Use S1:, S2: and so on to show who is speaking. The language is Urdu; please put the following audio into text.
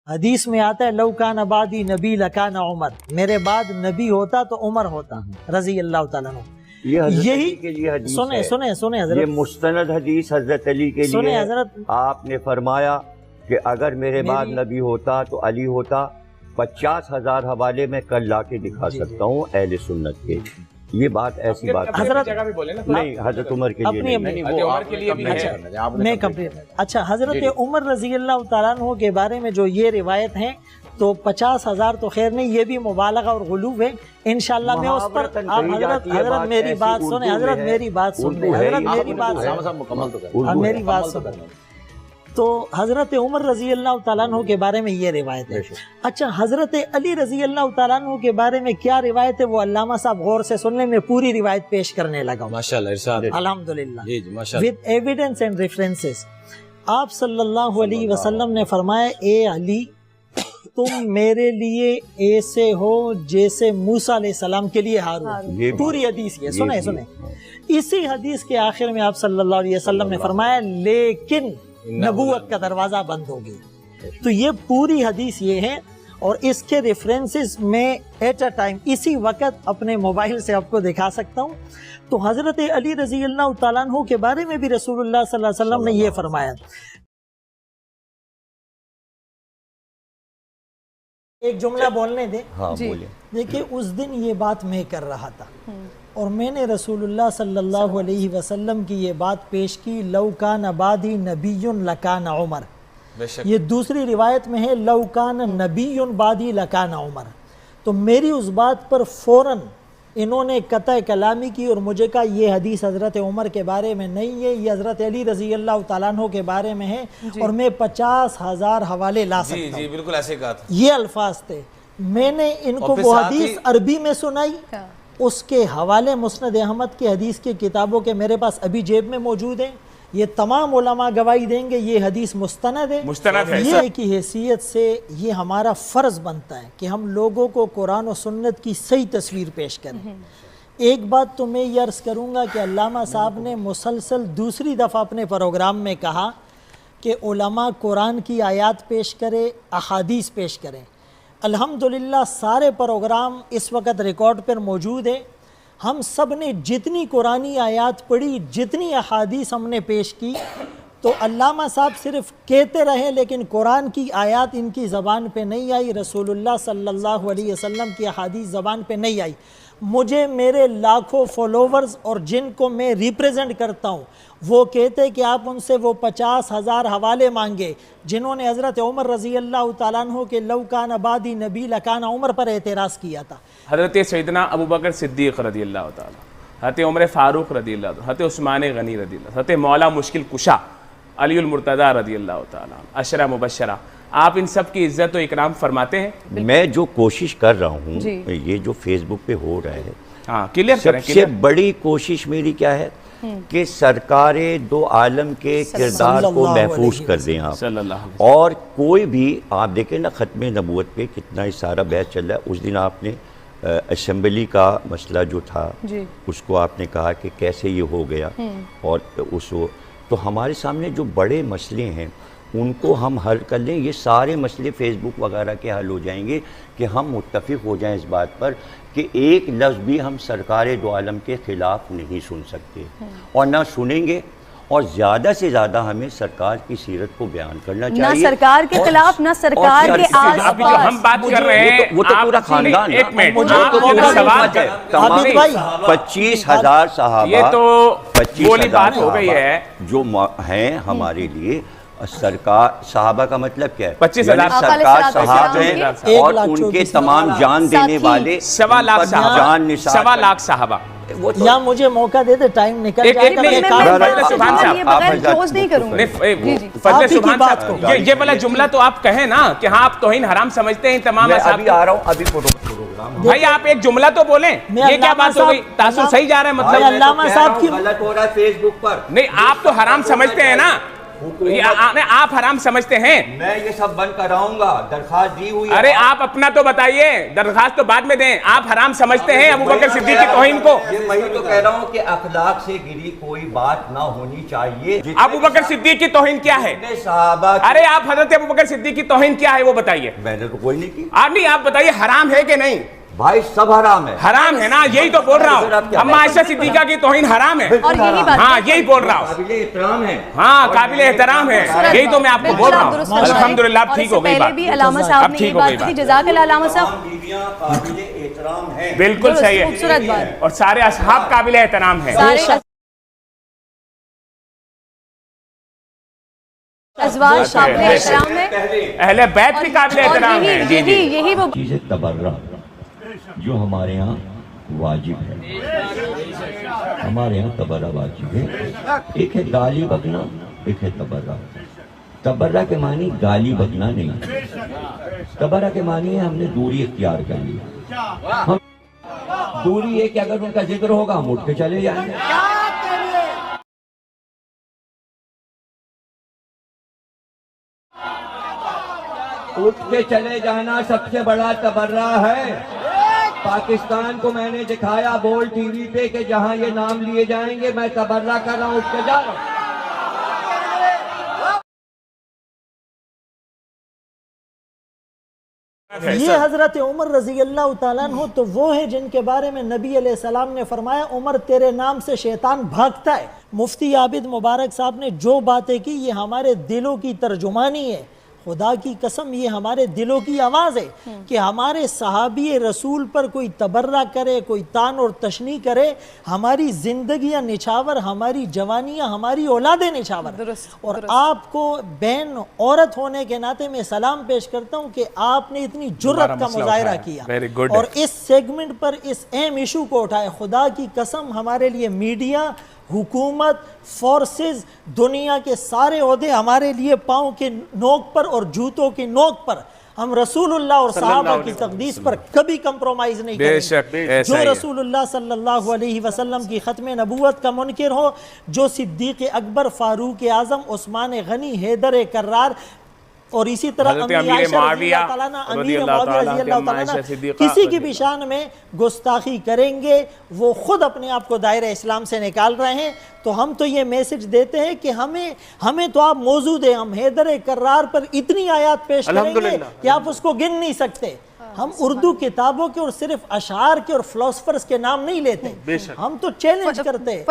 S1: حدیث میں آتا ہے لو کان بعدی نبی لکان عمر، میرے بعد نبی ہوتا تو عمر ہوتا رضی اللہ تعالیٰ عنہ.
S2: یہ حضرت
S1: یہی
S2: علی کے لیے حدیث
S1: سنیں
S2: ہے.
S1: سنیں سنیں
S2: یہ
S1: حضرت
S2: مستند حدیث حضرت علی کے
S1: سنیں
S2: لیے
S1: حضرت.
S2: آپ نے فرمایا کہ اگر میرے بعد نبی ہوتا تو علی ہوتا. 50,000 حوالے میں کل لا کے دکھا سکتا ہوں اہل سنت کے. یہ بات ایسی بات
S1: حضرت
S2: نہیں، حضرت عمر کے لیے نہیں.
S1: میں کمپلیٹ. اچھا، حضرت عمر رضی اللہ تعالیٰ عنہ کے بارے میں جو یہ روایت ہیں تو 50,000 تو خیر نہیں، یہ بھی مبالغہ اور غلو ہے. انشاءاللہ میں اس پر حضرت میری بات سنیں، حضرت میری بات سنیں، حضرت میری بات سنیں. تو حضرت عمر رضی اللہ تعالیٰ عنہ کے بارے میں یہ روایت ہے. اچھا، حضرت علی رضی اللہ تعالیٰ عنہ کے بارے میں کیا روایت ہے وہ علامہ صاحب غور سے سن لیں. میں پوری روایت پیش کرنے لگا ہوں
S3: ماشاءاللہ. ارشاد
S1: الحمدللہ
S3: ماشاءاللہ.
S1: with evidence and references. آپ صلی اللہ علیہ وسلم نے فرمایا اے علی تم میرے لیے ایسے ہو جیسے موسیٰ علیہ السلام کے لیے ہارون. پوری حدیث یہ سنیں سنیں. اسی حدیث کے آخر میں آپ صلی اللہ علیہ وسلم نے فرمایا لیکن نبوت کا دروازہ بند ہو گیا. تو یہ پوری حدیث یہ ہے اور اس کے ریفرنسز میں ایٹ اے ٹائم اسی وقت اپنے موبائل سے آپ کو دکھا سکتا ہوں. تو حضرت علی رضی اللہ تعالیٰ عنہ کے بارے میں بھی رسول اللہ صلی اللہ علیہ وسلم نے یہ فرمایا. ایک جملہ بولنے دیں. دیکھیں اس دن یہ بات میں کر رہا تھا اور میں نے رسول اللہ صلی اللہ علیہ وسلم کی یہ بات پیش کی لو کان بعدی نبی لکان عمر. یہ دوسری روایت میں ہے لو کان نبی بعدی لکان عمر. تو میری اس بات پر فوراً انہوں نے قطع کلامی کی اور مجھے کہا یہ حدیث حضرت عمر کے بارے میں نہیں ہے، یہ حضرت علی رضی اللہ تعالیٰ عنہ کے بارے میں ہے اور میں 50,000 حوالے لا سکتا ہوں.
S3: جی بالکل ایسے کہا تھا.
S1: یہ الفاظ تھے. میں نے ان کو وہ حدیث عربی میں سنائی، اس کے حوالے مسند احمد کے حدیث کی کتابوں کے میرے پاس ابھی جیب میں موجود ہیں. یہ تمام علماء گواہی دیں گے یہ حدیث مستند ہے. یہ کی حیثیت سے یہ ہمارا فرض بنتا ہے کہ ہم لوگوں کو قرآن و سنت کی صحیح تصویر پیش کریں. ایک بات تو میں یہ عرض کروں گا کہ علامہ صاحب نے مسلسل دوسری دفعہ اپنے پروگرام میں کہا کہ علماء قرآن کی آیات پیش کرے، احادیث پیش کریں. الحمدللہ سارے پروگرام اس وقت ریکارڈ پر موجود ہے. ہم سب نے جتنی قرآنی آیات پڑھی، جتنی احادیث ہم نے پیش کی، تو علامہ صاحب صرف کہتے رہے لیکن قرآن کی آیات ان کی زبان پہ نہیں آئی، رسول اللہ صلی اللہ علیہ وسلم کی احادیث زبان پہ نہیں آئی. مجھے میرے لاکھوں فالوورز اور جن کو میں ریپریزنٹ کرتا ہوں وہ کہتے کہ آپ ان سے وہ 50,000 حوالے مانگے جنہوں نے حضرت عمر رضی اللہ تعالیٰ عنہ کے لو کان بعدی نبی لکان عمر پر اعتراض کیا تھا.
S4: حضرت سیدنا ابوبکر صدیق رضی اللہ تعالیٰ، حضرت عمر فاروق رضی اللہ تعالیٰ، حضرت عثمان غنی رضی اللہ، حضرت مولا مشکل کشا علی المرتضیٰ رضی اللہ تعالیٰ، عشرہ مبشرہ، آپ ان سب کی عزت و اکرام فرماتے ہیں.
S2: میں جو کوشش کر رہا ہوں یہ جو فیس بک پہ ہو رہا ہے،
S4: ہاں کلیئر کریں.
S2: سب سے بڑی کوشش میری کیا ہے کہ سرکار دو عالم کے کردار کو محفوظ کر دیں آپ. اور کوئی بھی آپ دیکھیں نا ختم نبوت پہ کتنا ہی سارا بحث چل رہا ہے. اس دن آپ نے اسمبلی کا مسئلہ جو تھا اس کو آپ نے کہا کہ کیسے یہ ہو گیا، اور تو ہمارے سامنے جو بڑے مسئلے ہیں ان کو ہم حل کر لیں. یہ سارے مسئلے فیس بک وغیرہ کے حل ہو جائیں گے کہ ہم متفق ہو جائیں اس بات پر کہ ایک لفظ بھی ہم سرکار دو عالم کے خلاف نہیں سن سکتے اور نہ سنیں گے. اور زیادہ سے زیادہ ہمیں سرکار کی سیرت کو بیان کرنا چاہیے،
S5: نہ سرکار کے خلاف نہ سرکار کے آس
S4: ابھی جو ہم بات کر رہے ہیں
S2: وہ تو پورا خاندان.
S4: ایک منٹ،
S2: تمام 25,000 صحابہ،
S4: یہ تو بولی بات ہو گئی ہے
S2: جو ہیں ہمارے لیے. سرکار صحابہ کا مطلب کیا ہے؟
S4: 25,000
S2: سرکار صحابہ ہیں اور ان کے تمام جان دینے والے
S4: 1.25 لاکھ صحابہ.
S1: یا مجھے موقع دے دے، ٹائم نکل جائے گا.
S4: یہ والا جملہ تو آپ کہیں نا کہ ہاں آپ توہین حرام سمجھتے ہیں تمام.
S2: میں ابھی آ رہا ہوں، ابھی پروگرام
S4: بھائی آپ ایک جملہ تو بولیں. یہ کیا بات ہو گئی؟ تاثر صحیح جا رہا ہے مطلب
S1: علامہ صاحب کی
S2: غلط ہو رہا ہے فیس بک پر.
S4: نہیں، آپ تو حرام سمجھتے ہیں نا. آپ حرام سمجھتے ہیں؟
S2: میں یہ سب بند کراؤں گا، درخواست دی ہوئی ہے۔
S4: ارے آپ اپنا تو بتائیے، درخواست تو بعد میں دیں۔ آپ حرام سمجھتے ہیں ابو بکر صدیق کی توہین کو؟
S2: میں تو کہہ رہا ہوں کہ اخلاق سے گری کوئی بات نہ ہونی چاہیے۔
S4: ابو بکر صدیق کی توہین کیا ہے؟
S2: صحابہ،
S4: ارے آپ حضرت ابو بکر صدیق کی توہین کیا ہے وہ بتائیے۔
S2: میں نے تو کوئی نہیں کی
S4: آپ بتائیے حرام ہے کہ نہیں؟
S2: بھائی، سب حرام ہے۔
S4: حرام ہے نا، یہی تو بول رہا ہوں۔ اما عائشہ صدیقہ کی توہین حرام ہے،
S5: اور یہی بات
S4: ہاں یہی بول رہا ہوں۔
S2: قابل احترام ہے،
S4: ہاں قابل احترام ہے، یہی تو میں آپ کو بول رہا ہوں۔ الحمدللہ اب ٹھیک ہو گئی بات،
S5: بھی علامہ صاحب نے یہ بات کی، جزاک اللہ علامہ صاحب۔
S2: تمام بیویاں قابل احترام ہیں،
S4: بالکل صحیح ہے،
S5: خوبصورت بات۔
S4: اور سارے اصحاب قابل احترام ہیں۔
S5: ازواج قابل احترام ہے،
S4: اہل بیت بھی قابل احترام ہیں۔ جی جی،
S5: یہی وہ
S2: چیز تبرع جو ہمارے ہاں واجب ہے، ہمارے یہاں تبرع واجب ہے۔ ایک ہے گالی بکنا، ایک ہے تبرع۔ تبرع کے معنی گالی بکنا نہیں، تبرع کے معنی ہے ہم نے دوری اختیار کر لی۔ ہم دوری ہے کہ اگر ان کا ذکر ہوگا ہم اٹھ کے چلے جائیں گے۔ اٹھ کے چلے جانا سب سے بڑا تبرع ہے۔ پاکستان کو میں نے دکھایا بول ٹی وی پہ کہ جہاں یہ نام لیے جائیں گے میں تبرع کر رہا ہوں، اٹھ کے جا رہا ہوں۔
S1: یہ حضرت عمر رضی اللہ تعالیٰ عنہ تو وہ ہے جن کے بارے میں نبی علیہ السلام نے فرمایا عمر تیرے نام سے شیطان بھاگتا ہے۔ مفتی عابد مبارک صاحب نے جو باتیں کی یہ ہمارے دلوں کی ترجمانی ہے، خدا کی قسم یہ ہمارے دلوں کی آواز ہے کہ ہمارے صحابی رسول پر کوئی تبرع کرے، کوئی تان اور تشنیع کرے، ہماری زندگیاں نچھاور، ہماری جوانیاں، ہماری اولادیں نچھاور۔ اور آپ کو بہن عورت ہونے کے ناطے میں سلام پیش کرتا ہوں کہ آپ نے اتنی جرأت کا مظاہرہ کیا اور اس سیگمنٹ پر اس اہم ایشو کو اٹھائے۔ خدا کی قسم ہمارے لیے میڈیا، حکومت، فورسز، دنیا کے سارے عہدے ہمارے لیے پاؤں کے نوک پر اور جوتوں کی نوک پر، ہم رسول اللہ اور صحابہ کی تقدیس پر کبھی کمپرومائز نہیں کریں گے۔ جو رسول اللہ صلی اللہ علیہ وسلم کی ختم نبوت کا منکر ہو، جو صدیق اکبر، فاروق اعظم، عثمان غنی، حیدر کرار اور اسی طرح امیر معاویہ رضی اللہ تعالیٰ کسی کی بھی شان میں گستاخی کریں گے وہ خود اپنے آپ کو دائرہ اسلام سے نکال رہے ہیں۔ تو ہم تو یہ میسج دیتے ہیں کہ ہمیں تو آپ موضوع دیں، ہم حیدر کرار پر اتنی آیات پیش کریں گے کہ آپ اس کو گن نہیں سکتے۔ ہم اردو کتابوں کے اور صرف اشعار کے اور فلاسفرز کے نام نہیں لیتے، ہم تو چیلنج کرتے ہیں۔